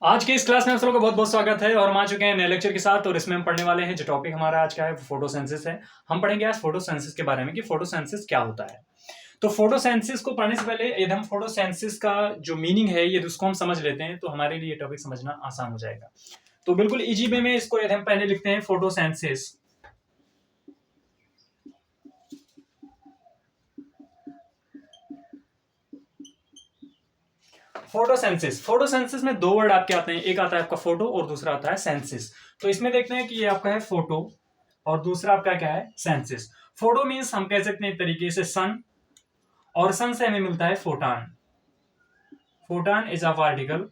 आज के इस क्लास में आप सबका बहुत बहुत स्वागत है और हम आ चुके हैं नए लेक्चर के साथ। और इसमें हम पढ़ने वाले हैं, जो टॉपिक हमारा आज का है वो फोटोसेंसिस है। हम पढ़ेंगे आज फोटोसेंसिस के बारे में कि फोटोसेंसिस क्या होता है। तो फोटोसेंसिस को पढ़ने से पहले यदि हम फोटोसेंसिस का जो मीनिंग है यदि उसको हम समझ लेते हैं तो हमारे लिए टॉपिक समझना आसान हो जाएगा। तो बिल्कुल इजी वे में इसको यदि हम पहले लिखते हैं फोटोसेंसिस। फोटोसेंसिस में दो वर्ड आपके आते हैं, एक आता है आपका फोटो और दूसरा आता है सेंसिस। तो इसमें देखते हैं कि ये आपका है फोटो और दूसरा आपका क्या है, सेंसिस। फोटो मीन्स हम कह सकते हैं एक तरीके से सन, और सन से हमें मिलता है photon. Photon is a particle.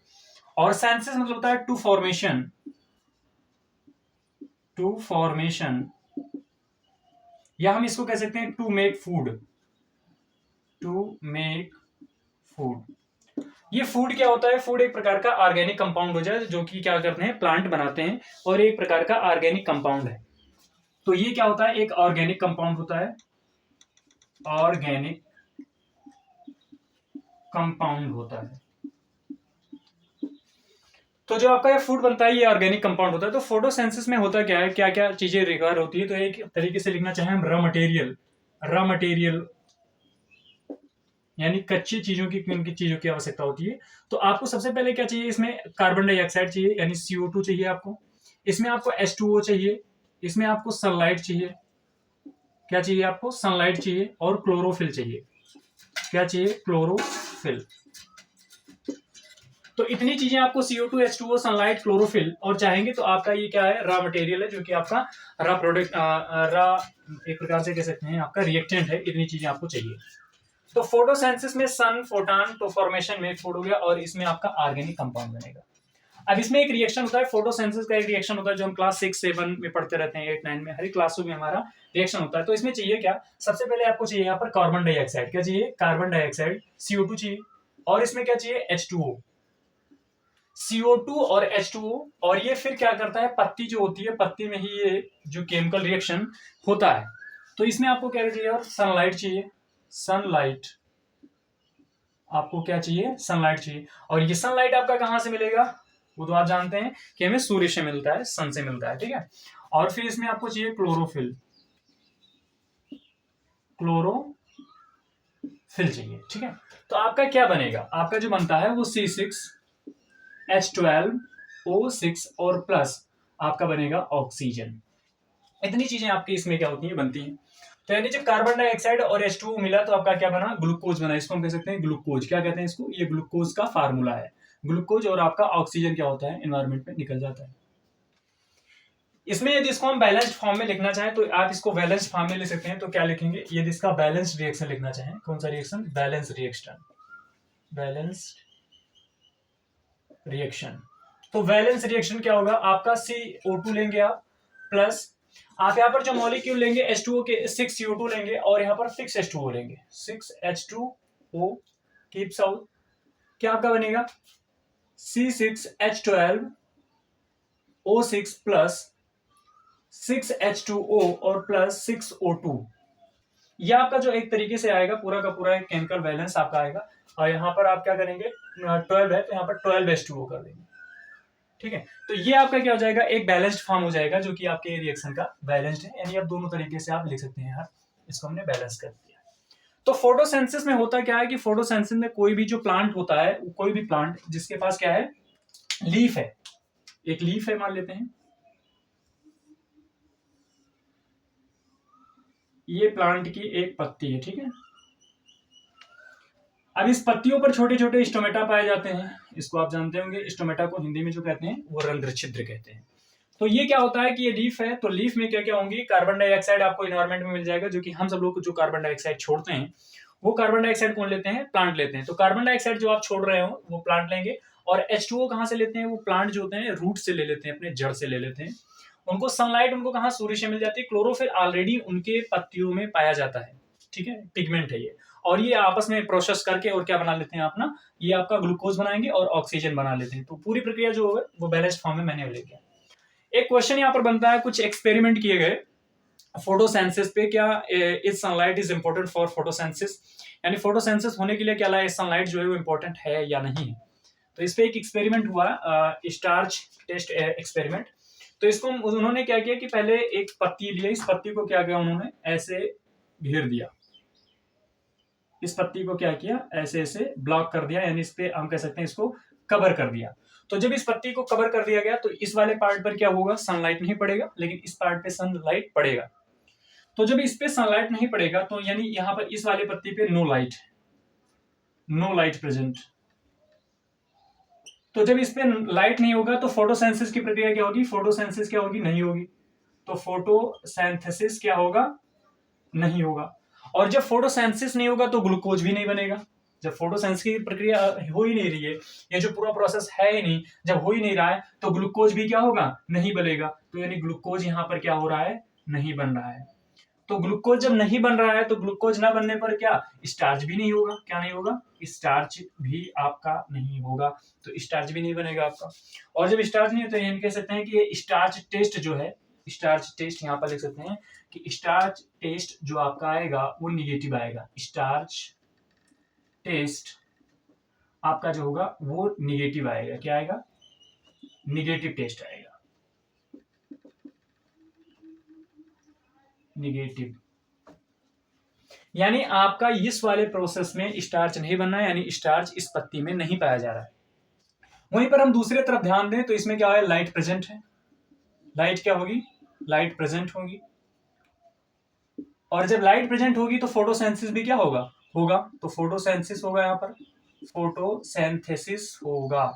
और सेंसिस मतलब होता है टू फॉर्मेशन। टू फॉर्मेशन, या हम इसको कह सकते हैं to make food. To make food. ये फूड क्या होता है? फूड एक प्रकार का ऑर्गेनिक कंपाउंड हो जाए जो कि क्या करते हैं, प्लांट बनाते हैं, और एक प्रकार का ऑर्गेनिक कंपाउंड है। तो ये क्या होता है, एक ऑर्गेनिक कंपाउंड होता है। ऑर्गेनिक कंपाउंड होता है। तो जो आपका ये फूड बनता है ये ऑर्गेनिक कंपाउंड होता है। तो फोटोसेंसिस में होता क्या है, क्या क्या चीजें रिक्वायर होती है, तो एक तरीके से लिखना चाहें हम रॉ मटेरियल। रॉ मटेरियल यानी कच्ची चीजों की, किन किन चीजों की आवश्यकता होती है। तो आपको सबसे पहले क्या चाहिए, इसमें कार्बन डाइऑक्साइड चाहिए यानी CO2 चाहिए आपको। इसमें आपको H2O चाहिए। इसमें आपको सनलाइट चाहिए। क्या चाहिए आपको? सनलाइट चाहिए। और क्लोरोफिल चाहिए। क्या चाहिए? क्लोरोफिल। तो इतनी चीजें आपको CO2, H2O, सनलाइट, क्लोरोफिल और चाहेंगे तो आपका ये क्या है, रॉ मटेरियल है, जो कि आपका रॉ प्रोडक्ट, रॉ एक प्रकार से कह सकते हैं आपका रिएक्टेंट है। इतनी चीजें आपको चाहिए। तो फोटोसेंसिस में सन, फोटान, तो फॉर्मेशन में फूड हो गया, और इसमें आपका ऑर्गेनिक कंपाउंड बनेगा। अब इसमें एक रिएक्शन होता है, फोटोसेंसिस का एक रिएक्शन होता है जो हम क्लास 6-7 में पढ़ते रहते हैं, 8-9 में, हर एक क्लासों में हमारा रिएक्शन होता है। तो इसमें चाहिए क्या, सबसे पहले आपको चाहिए यहाँ पर कार्बन डाइऑक्साइड। क्या चाहिए? कार्बन डाइऑक्साइड, CO2 चाहिए। और इसमें क्या चाहिए? H2O। CO2 और H2O। और ये फिर क्या करता है, पत्ती जो होती है, पत्ती में ही ये जो केमिकल रिएक्शन होता है। तो इसमें आपको क्या चाहिए, और सनलाइट चाहिए। सनलाइट, आपको क्या चाहिए? सनलाइट चाहिए। और ये सनलाइट आपका कहां से मिलेगा? वो तो आप जानते हैं कि हमें सूर्य से मिलता है, सन से मिलता है, ठीक है। और फिर इसमें आपको चाहिए क्लोरोफिल। क्लोरोफिल चाहिए, ठीक है। तो आपका क्या बनेगा, आपका जो बनता है वो C6H12O6 और प्लस आपका बनेगा ऑक्सीजन। इतनी चीजें आपकी इसमें क्या होती हैं, बनती हैं। तो यानी जब कार्बन डाइऑक्साइड और H2O मिला तो आपका क्या बना? ग्लूकोज बना। इसको हम कह सकते हैं ग्लूकोज। क्या कहते हैं इसको? ये ग्लूकोज का फार्मूला है, ग्लूकोज। और आपका ऑक्सीजन क्या होता है, एनवायरमेंट में निकल जाता है। इसमें यदि इसको हम बैलेंस्ड फॉर्म में लिखना चाहें तो आप इसको बैलेंस्ड फॉर्म में लिख सकते हैं। तो क्या लिखेंगे, यदि इसका बैलेंस्ड रिएक्शन लिखना चाहें, कौन सा reaction? Balance reaction. Balanced reaction. तो बैलेंस रिएक्शन क्या होगा आपका, CO2 लेंगे आप, प्लस आप यहाँ पर जो मॉलिक्यूल लेंगे H2O के, 6CO2 लेंगे, और यहाँ पर 6H2O लेंगे, 6H2O कीप्स आउट। क्या आपका बनेगा? C6H12O6 प्लस 6H2O और प्लस 6O2। यह आपका जो एक तरीके से आएगा, पूरा का पूरा एक केमिकल बैलेंस आपका आएगा। और यहाँ पर आप क्या करेंगे, 12 है तो यहाँ पर 12H2O कर देंगे, ठीक है। तो ये आपका क्या हो जाएगा, एक बैलेंस्ड फॉर्म हो जाएगा, जो कि आपके रिएक्शन का बैलेंस्ड है। यानी आप दोनों तरीके से आप लिख सकते हैं यार, इसको हमने बैलेंस कर दिया। तो फोटोसेंसिस में होता क्या है कि फोटोसेंसिस में कोई भी जो प्लांट होता है, कोई भी प्लांट जिसके पास क्या है, लीफ है, एक लीफ है मान लेते हैं, ये प्लांट की एक पत्ती है, ठीक है। अब इस पत्तियों पर छोटे छोटे स्टोमेटा पाए जाते हैं। इसको आप जानते होंगे, स्टोमेटा को हिंदी में जो कहते हैं वो रंध्र छिद्र कहते हैं। तो ये क्या होता है कि ये लीफ है, तो लीफ में क्या क्या होंगी, कार्बन डाइऑक्साइड आपको एनवायरमेंट में मिल जाएगा, जो कि हम सब लोग जो कार्बन डाइऑक्साइड छोड़ते हैं, वो कार्बन डाइऑक्साइड कौन लेते हैं? प्लांट लेते हैं। तो कार्बन डाइऑक्साइड जो आप छोड़ रहे हो वो प्लांट लेंगे। और H2O कहां से लेते हैं? वो प्लांट जो होते हैं रूट से ले लेते हैं, अपने जड़ से ले लेते हैं। उनको सनलाइट उनको कहां, सूर्य से मिल जाती है। क्लोरोफिल ऑलरेडी उनके पत्तियों में पाया जाता है, ठीक है, पिगमेंट है ये। और ये आपस में प्रोसेस करके और क्या बना लेते हैं अपना, ये आपका ग्लूकोज बनाएंगे और ऑक्सीजन बना लेते हैं। तो पूरी प्रक्रिया जो है वो बैलेंस्ड फॉर्म में मैंने ले गया। एक क्वेश्चन यहाँ पर बनता है, कुछ एक्सपेरिमेंट किए गए फोटोसेंसिस पे, क्या is sunlight is important for photosynthesis, यानी फोटोसेंसिस होने के लिए क्या सनलाइट जो है वो इंपॉर्टेंट है या नहीं है। तो इस पे एक एक्सपेरिमेंट हुआ, स्टार्च टेस्ट एक्सपेरिमेंट। तो इसको उन्होंने क्या किया कि पहले एक पत्ती लिया, इस पत्ती को क्या किया उन्होंने ऐसे घेर दिया, इस पत्ती को क्या किया ऐसे ऐसे ब्लॉक कर दिया, यानी इस पे हम कह सकते हैं इसको कवर कर दिया। तो जब इस पत्ती को कवर कर दिया गया तो इस वाले पार्ट पर क्या होगा, सनलाइट नहीं पड़ेगा, लेकिन इस पार्ट पे सनलाइट पड़ेगा। तो जब इस पे सनलाइट नहीं पड़ेगा तो यानी यहां पर इस वाले पत्ती पे no light, no light present. तो जब इस पे लाइट नहीं होगा तो फोटोसेंसिस की प्रक्रिया क्या होगी, फोटोसेंसिस क्या होगी, नहीं होगी। तो फोटोसिंथेसिस क्या होगा, नहीं होगा। और जब फोटोसिंथेसिस नहीं होगा तो ग्लूकोज भी नहीं बनेगा। जब फोटोसिंथेसिस की प्रक्रिया हो ही नहीं रही है, ये जो पूरा प्रोसेस है ही नहीं, जब हो ही नहीं रहा है तो ग्लूकोज भी क्या होगा, नहीं बनेगा। तो यानी ग्लूकोज यहाँ पर क्या हो रहा है, नहीं बन रहा है। तो ग्लूकोज जब नहीं बन रहा है तो ग्लूकोज ना बनने पर क्या, स्टार्च भी नहीं होगा। क्या नहीं होगा, स्टार्च भी आपका नहीं होगा। तो स्टार्च भी नहीं बनेगा आपका। और जब स्टार्च नहीं होता तो ये कह सकते हैं कि ये स्टार्च टेस्ट जो है, स्टार्च टेस्ट यहाँ पर लिख सकते हैं कि स्टार्च टेस्ट जो आपका आएगा वो निगेटिव आएगा। स्टार्च टेस्ट आपका जो होगा वो निगेटिव आएगा। क्या आएगा, निगेटिव टेस्ट आएगा, निगेटिव। यानी आपका इस वाले प्रोसेस में स्टार्च नहीं बनना है, यानी स्टार्च इस पत्ती में नहीं पाया जा रहा है। वहीं पर हम दूसरी तरफ ध्यान दें तो इसमें क्या है, लाइट प्रेजेंट है। लाइट क्या होगी, लाइट प्रेजेंट होगी। और जब लाइट प्रेजेंट होगी तो फोटोसेंसिस भी क्या होगा, होगा। तो फोटोसेंसिस होगा, यहाँ पर फोटोसेंथेसिस होगा।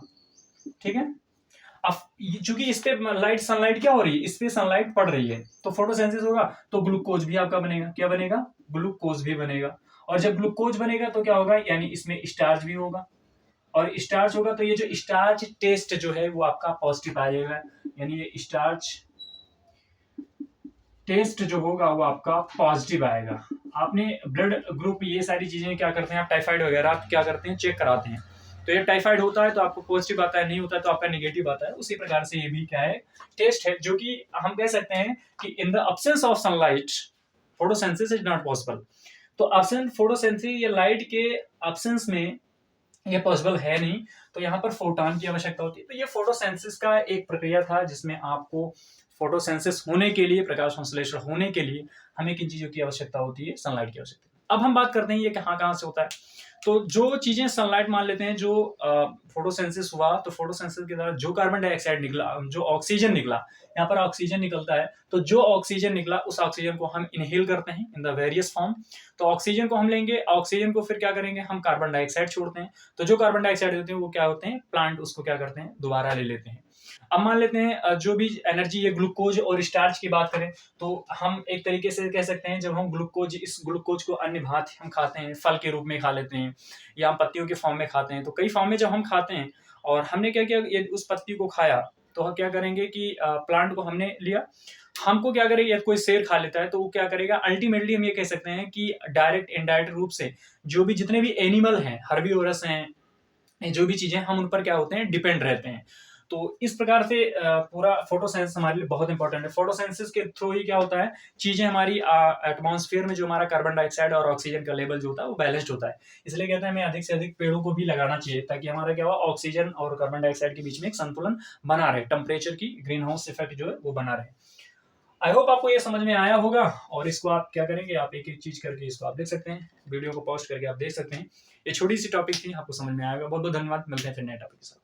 ठीक है। अब चूंकि इस पे लाइट सनलाइट क्या हो रही है, इस पे सनलाइट पड़ रही है तो फोटोसेंसिस होगा, तो ग्लूकोज भी आपका बनेगा। क्या बनेगा, ग्लूकोज भी बनेगा। और जब ग्लूकोज बनेगा तो क्या होगा, यानी इसमें स्टार्च भी होगा। और स्टार्च होगा तो ये जो स्टार्च टेस्ट जो है वो आपका पॉजिटिव आ जाएगा, यानी ये स्टार्च टेस्ट जो होगा वो आपका पॉजिटिव आएगा। आपने ब्लड ग्रुप ये सारी चीजें क्या करते हैं, आप टाइफाइड वगैरह आप क्या करते हैं, चेक कराते हैं। तो ये टाइफाइड होता है तो आपको पॉजिटिव आता है, नहीं होता है तो आपका नेगेटिव आता है। उसी प्रकार से ये भी क्या है, टेस्ट है, जो कि हम कह सकते हैं कि in the absence of sunlight photosynthesis is not possible. तो अब्सेंट फोटोसिंथेसिस या लाइट के अब्सेंस में ये पॉसिबल है नहीं, तो यहाँ पर फोटॉन की आवश्यकता होती है। तो ये फोटोसिंथेसिस का एक प्रक्रिया था जिसमें आपको फोटोसिंथेसिस होने के लिए, प्रकाश संश्लेषण होने के लिए हमें किन चीजों की आवश्यकता होती है, सनलाइट की आवश्यकता। अब हम बात करते हैं ये कहाँ कहाँ से होता है। तो जो चीजें सनलाइट मान लेते हैं, जो फोटोसिंथेसिस हुआ तो फोटोसिंथेसिस के द्वारा जो कार्बन डाइऑक्साइड निकला, जो ऑक्सीजन निकला, यहाँ पर ऑक्सीजन निकलता है, तो जो ऑक्सीजन निकला उस ऑक्सीजन को हम इनहेल करते हैं इन द वेरियस फॉर्म। तो ऑक्सीजन को हम लेंगे, ऑक्सीजन को फिर क्या करेंगे, हम कार्बन डाइऑक्साइड छोड़ते हैं। तो जो कार्बन डाइऑक्साइड होते हैं वो क्या होते हैं, प्लांट उसको क्या करते हैं, दोबारा ले लेते हैं। अब मान लेते हैं जो भी एनर्जी ये ग्लूकोज और स्टार्च की बात करें तो हम एक तरीके से कह सकते हैं, जब हम ग्लूकोज, इस ग्लूकोज को अन्य भांति हम खाते हैं, फल के रूप में खा लेते हैं या हम पत्तियों के फॉर्म में खाते हैं, तो कई फॉर्म में जब हम खाते हैं और हमने क्या किया, ये उस पत्ती को खाया तो हम क्या करेंगे कि प्लांट को हमने लिया, हमको क्या करेगा, कोई शेर खा लेता है तो वो क्या करेगा, अल्टीमेटली हम ये कह सकते हैं कि डायरेक्ट इनडायरेक्ट रूप से जो भी जितने भी एनिमल हैं, हर्बीवोरस हैं, जो भी चीजें हम उन पर क्या होते हैं, डिपेंड रहते हैं। तो इस प्रकार से पूरा फोटोसेंसिस हमारे लिए बहुत इंपॉर्टेंट है। फोटोसेंसिस के थ्रू ही क्या होता है, चीजें हमारी एटमॉस्फेयर में जो हमारा कार्बन डाइऑक्साइड और ऑक्सीजन का लेवल जो होता है वो बैलेंस्ड होता है। इसलिए कहते हैं हमें अधिक से अधिक पेड़ों को भी लगाना चाहिए ताकि हमारा क्या हो, ऑक्सीजन और कार्बन डाइऑक्साइड के बीच में एक संतुलन बना रहे, टेम्परेचर की ग्रीन हाउस इफेक्ट जो है वो बना रहे। आई होप आपको ये समझ में आया होगा, और इसको आप क्या करेंगे, आप एक एक चीज करके इसको आप देख सकते हैं, वीडियो को पॉस्ट करके आप देख सकते हैं। ये छोटी सी टॉपिक थी, आपको समझ में आएगा। बहुत बहुत धन्यवाद, मिलते हैं फिर नए टॉपिक के साथ।